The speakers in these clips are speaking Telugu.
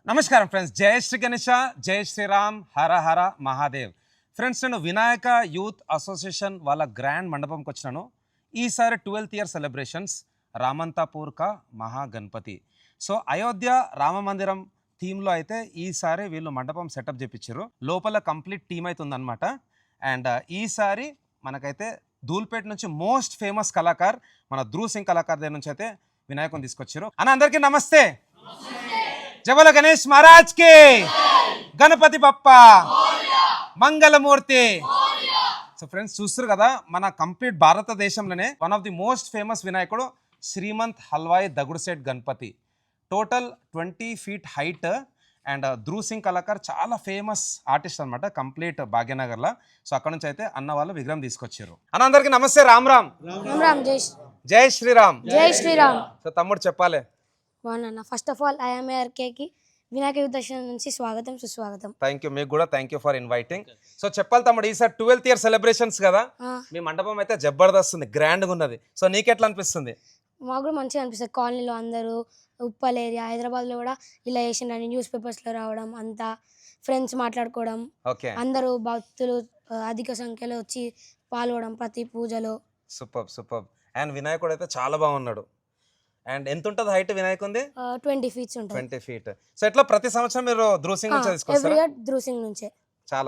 నమస్కారం ఫ్రెండ్స్, జై శ్రీ గణేష, జై శ్రీరామ్, హర హర మహాదేవ్. ఫ్రెండ్స్, నేను వినాయక యూత్ అసోసియేషన్ వాళ్ళ గ్రాండ్ మండపంకి వచ్చినాను. ఈసారి 12th ఇయర్ సెలబ్రేషన్స్ రామంతాపూర్ కా మహాగణపతి. సో అయోధ్య రామ మందిరం థీమ్లో అయితే ఈసారి వీళ్ళు మండపం సెటప్ చేయించారు. లోపల కంప్లీట్ టీమ్ అయితే ఉందన్నమాట. అండ్ ఈసారి మనకైతే ధూల్పేట నుంచి మోస్ట్ ఫేమస్ కళాకార్ మన ధ్రువ్ సింగ్ కళాకార్ దగ్గర నుంచి అయితే వినాయకుని తీసుకొచ్చారు. అన్న అందరికీ నమస్తే. జబల గణేష్ మహారాజ్ కి, గణపతి బప్ప, మంగళమూర్తి. సో ఫ్రెండ్స్ చూస్తారు కదా, మన కంప్లీట్ భారతదేశంలోనే one of the most famous వినాయకుడు Shrimant Halwai Dagdusheth Ganapati. Total 20 feet height. And Dhruv Singh కళాకార్ చాలా ఫేమస్ ఆర్టిస్ట్ అనమాట, కంప్లీట్ భాగ్యనగర్లో. సో అక్కడ నుంచి అయితే అన్న వాళ్ళు విగ్రహం తీసుకొచ్చారు. అన్న అందరికి నమస్తే. రామ్ రామ్. జై శ్రీరామ్. జై శ్రీరామ్. సో తమ్ముడు చెప్పాలి. ఫస్ట్ ఆఫ్ ఆల్ ఐఎమ్ ఆర్కేకి వినాయక యూత్ అసోసియేషన్ నుంచి స్వాగతం సుస్వాగతం. థ్యాంక్ యూ, మీకు కూడా thank you for inviting. So చెప్పాలి తమ్ముడు, ఈసారి 12th ఇయర్ సెలబ్రేషన్స్ కదా, మీ మండపం అయితే జబర్దస్త్ ఉంది, గ్రాండ్గా ఉన్నది. సో నీకెట్లా అనిపిస్తుంది? మాకు కూడా మంచిగా అనిపిస్తుంది. కాలనీలో అందరూ, ఉప్పల్ ఏరియా, హైదరాబాద్లో కూడా ఇలా చేసిండని న్యూస్ పేపర్స్లో రావడం, అంతా ఫ్రెండ్స్ మాట్లాడుకోవడం, అందరూ భక్తులు అధిక సంఖ్యలో వచ్చి పాల్గొనడం ప్రతి పూజలో. Super super. అండ్ వినాయకుడు అయితే చాలా బాగున్నాడు. అండ్ ఎంత ఉంటుంది హైట్ వినాయకుంది? 20 feet ఉంటుంది. 20 feet. సో ఎట్లా ప్రతి సంవత్సరం మీరు ధ్రువ్ సింగ్ నుంచి తీసుకొస్తారా? ధ్రువ్ సింగ్ నుంచే.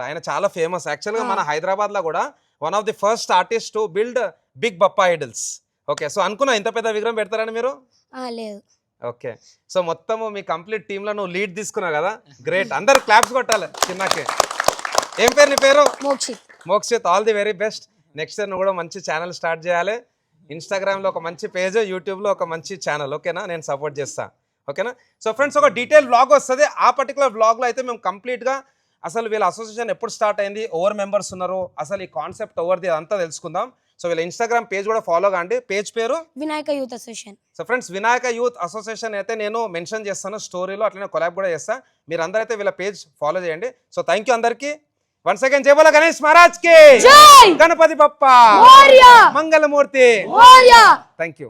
ఆయన చాలా ఫేమస్ యాక్చువల్గా. మన హైదరాబాద్ లో కూడా one of the first artist to build big Bappa idols. Okay, so అనుకున్నా ఇంత పెద్ద విగ్రహం పెడతారని మీరు? లేదు. ఓకే, సో మొత్తము మీ కంప్లీట్ టీమ్ లో నువ్వు లీడ్ తీసుకున్నావు కదా, గ్రేట్. అందరు క్లాప్స్ కొట్టాలి చిన్నకే. ఏం పేరు నీ పేరు? Mokshith. Mokshith, all the very best. Next నువ్వు కూడా మంచి ఛానల్ స్టార్ట్ చేయాలి. ఇన్స్టాగ్రామ్లో ఒక మంచి పేజ్, యూట్యూబ్లో ఒక మంచి ఛానల్. ఓకేనా, నేను సపోర్ట్ చేస్తాను. ఓకేనా. సో ఫ్రెండ్స్, ఒక డీటెయిల్ వ్లాగ్ వస్తుంది. ఆ పర్టికులర్ వ్లాగ్లో అయితే మేము కంప్లీట్గా అసలు వీళ్ళ అసోసియేషన్ ఎప్పుడు స్టార్ట్ అయింది, ఓవర్ మెంబర్స్ ఉన్నారు, అసలు ఈ కాన్సెప్ట్ ఓవర్ది అంతా తెలుసుకుందాం. సో వీళ్ళ ఇన్స్టాగ్రామ్ పేజ్ కూడా ఫాలో కాండి. పేజ్ పేరు Vinayaka youth association. So friends, Vinayaka youth association అయితే నేను మెన్షన్ చేస్తాను స్టోరీలో, అట్లనే కొలాబ్ కూడా చేస్తాను. మీరు అందరూ అయితే వీళ్ళ పేజ్ ఫాలో చేయండి. సో థ్యాంక్ యూ అందరికీ. వన్స్ అగైన్ జై బోలో గణేష్ మహారాజ్ కి, గణపతి బప్ప, మంగళమూర్తి. Thank you.